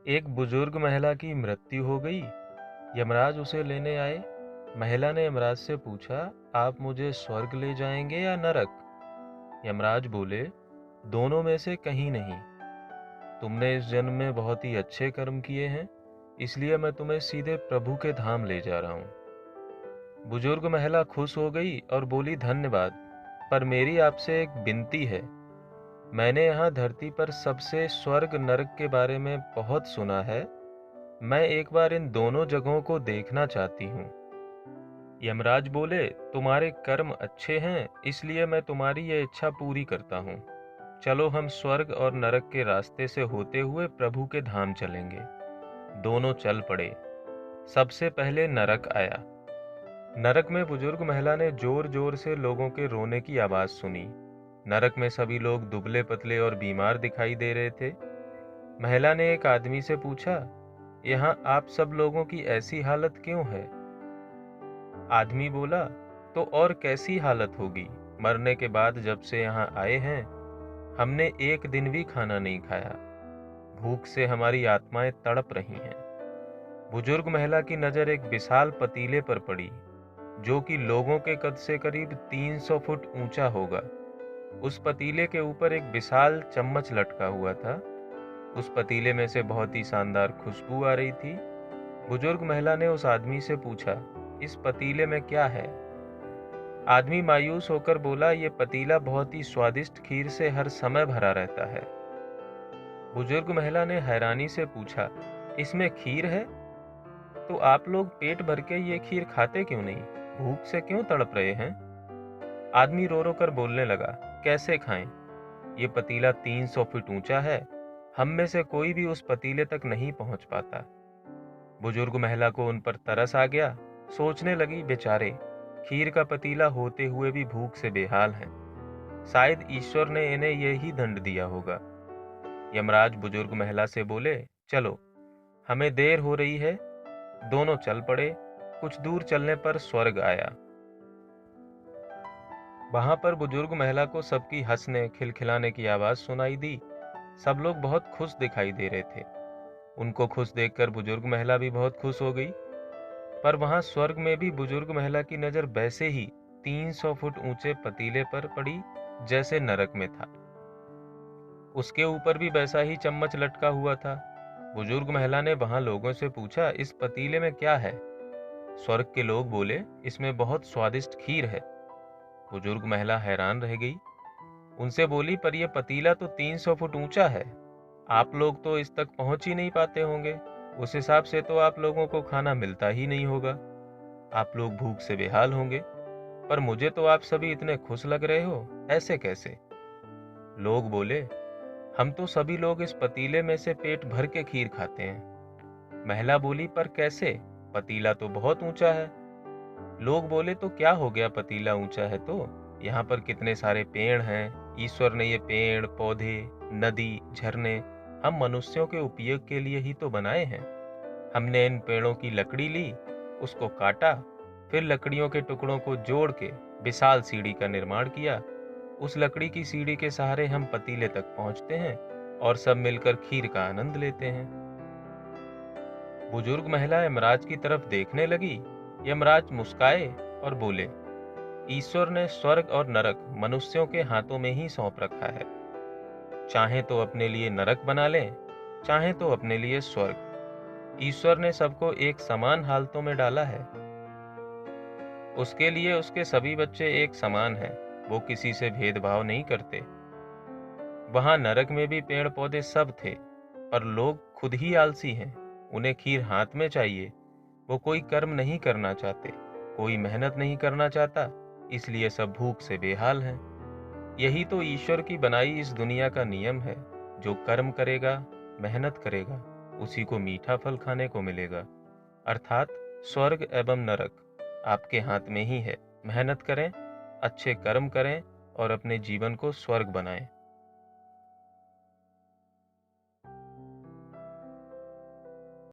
एक बुजुर्ग महिला की मृत्यु हो गई। यमराज उसे लेने आए। महिला ने यमराज से पूछा, आप मुझे स्वर्ग ले जाएंगे या नरक? यमराज बोले, दोनों में से कहीं नहीं। तुमने इस जन्म में बहुत ही अच्छे कर्म किए हैं, इसलिए मैं तुम्हें सीधे प्रभु के धाम ले जा रहा हूँ। बुजुर्ग महिला खुश हो गई और बोली, धन्यवाद, पर मेरी आपसे एक विनती है। मैंने यहाँ धरती पर सबसे स्वर्ग नरक के बारे में बहुत सुना है। मैं एक बार इन दोनों जगहों को देखना चाहती हूँ। यमराज बोले, तुम्हारे कर्म अच्छे हैं, इसलिए मैं तुम्हारी ये इच्छा पूरी करता हूँ। चलो हम स्वर्ग और नरक के रास्ते से होते हुए प्रभु के धाम चलेंगे। दोनों चल पड़े। सबसे पहले नरक आया। नरक में बुजुर्ग महिला ने जोर जोर से लोगों के रोने की आवाज सुनी। नरक में सभी लोग दुबले पतले और बीमार दिखाई दे रहे थे। महिला ने एक आदमी से पूछा, यहाँ आप सब लोगों की ऐसी हालत क्यों है? आदमी बोला, तो और कैसी हालत होगी? मरने के बाद जब से यहाँ आए हैं, हमने एक दिन भी खाना नहीं खाया। भूख से हमारी आत्माएं तड़प रही हैं। बुजुर्ग महिला की नजर एक विशाल पतीले पर पड़ी, जो कि लोगों के कद से करीब 300 फुट ऊंचा होगा। उस पतीले के ऊपर एक विशाल चम्मच लटका हुआ था। उस पतीले में से बहुत ही शानदार खुशबू आ रही थी। बुजुर्ग महिला ने उस आदमी से पूछा, इस पतीले में क्या है? आदमी मायूस होकर बोला, ये पतीला बहुत ही स्वादिष्ट खीर से हर समय भरा रहता है। बुजुर्ग महिला ने हैरानी से पूछा, इसमें खीर है? तो आप लोग पेट भर के ये खीर खाते क्यों नहीं? भूख से क्यों तड़प रहे हैं? आदमी रो रो कर बोलने लगा, कैसे खाएं? ये पतीला 300 फीट ऊंचा है। हम में से कोई भी उस पतीले तक नहीं पहुंच पाता। बुजुर्ग महिला को उन पर तरस आ गया। सोचने लगी, बेचारे खीर का पतीला होते हुए भी भूख से बेहाल हैं। शायद ईश्वर ने इन्हें यही दंड दिया होगा। यमराज बुजुर्ग महिला से बोले, चलो, हमें देर हो रही है। दोनों चल पड़े। कुछ दूर चलने पर स्वर्ग आया। वहां पर बुजुर्ग महिला को सबकी हंसने खिलखिलाने की आवाज सुनाई दी। सब लोग बहुत खुश दिखाई दे रहे थे। उनको खुश देखकर बुजुर्ग महिला भी बहुत खुश हो गई। पर वहां स्वर्ग में भी बुजुर्ग महिला की नजर वैसे ही 300 फुट ऊंचे पतीले पर पड़ी जैसे नरक में था। उसके ऊपर भी वैसा ही चम्मच लटका हुआ था। बुजुर्ग महिला ने वहां लोगों से पूछा, इस पतीले में क्या है? स्वर्ग के लोग बोले, इसमें बहुत स्वादिष्ट खीर है। बुजुर्ग महिला हैरान रह गई। उनसे बोली, पर यह पतीला तो 300 फुट ऊंचा है। आप लोग तो इस तक पहुंच ही नहीं पाते होंगे। उस हिसाब से तो आप लोगों को खाना मिलता ही नहीं होगा। आप लोग भूख से बेहाल होंगे। पर मुझे तो आप सभी इतने खुश लग रहे हो, ऐसे कैसे? लोग बोले, हम तो सभी लोग इस पतीले में से पेट भर के खीर खाते हैं। महिला बोली, पर कैसे? पतीला तो बहुत ऊंचा है। लोग बोले, तो क्या हो गया, पतीला ऊंचा है तो? यहाँ पर कितने सारे पेड़ हैं। ईश्वर ने ये पेड़ पौधे, नदी, झरने हम मनुष्यों के उपयोग के लिए ही तो बनाए हैं। हमने इन पेड़ों की लकड़ी ली, उसको काटा, फिर लकड़ियों के टुकड़ों को जोड़ के विशाल सीढ़ी का निर्माण किया। उस लकड़ी की सीढ़ी के सहारे हम पतीले तक पहुंचते हैं और सब मिलकर खीर का आनंद लेते हैं। बुजुर्ग महिला यमराज की तरफ देखने लगी। यमराज मुस्काए और बोले, ईश्वर ने स्वर्ग और नरक मनुष्यों के हाथों में ही सौंप रखा है। चाहे तो अपने लिए नरक बना लें, चाहे तो अपने लिए स्वर्ग। ईश्वर ने सबको एक समान हालतों में डाला है। उसके लिए उसके सभी बच्चे एक समान हैं। वो किसी से भेदभाव नहीं करते। वहां नरक में भी पेड़ पौधे सब थे, पर लोग खुद ही आलसी हैं। उन्हें खीर हाथ में चाहिए। वो कोई कर्म नहीं करना चाहते, कोई मेहनत नहीं करना चाहता, इसलिए सब भूख से बेहाल हैं। यही तो ईश्वर की बनाई इस दुनिया का नियम है। जो कर्म करेगा, मेहनत करेगा, उसी को मीठा फल खाने को मिलेगा। अर्थात स्वर्ग एवं नरक आपके हाथ में ही है। मेहनत करें, अच्छे कर्म करें और अपने जीवन को स्वर्ग बनाएं।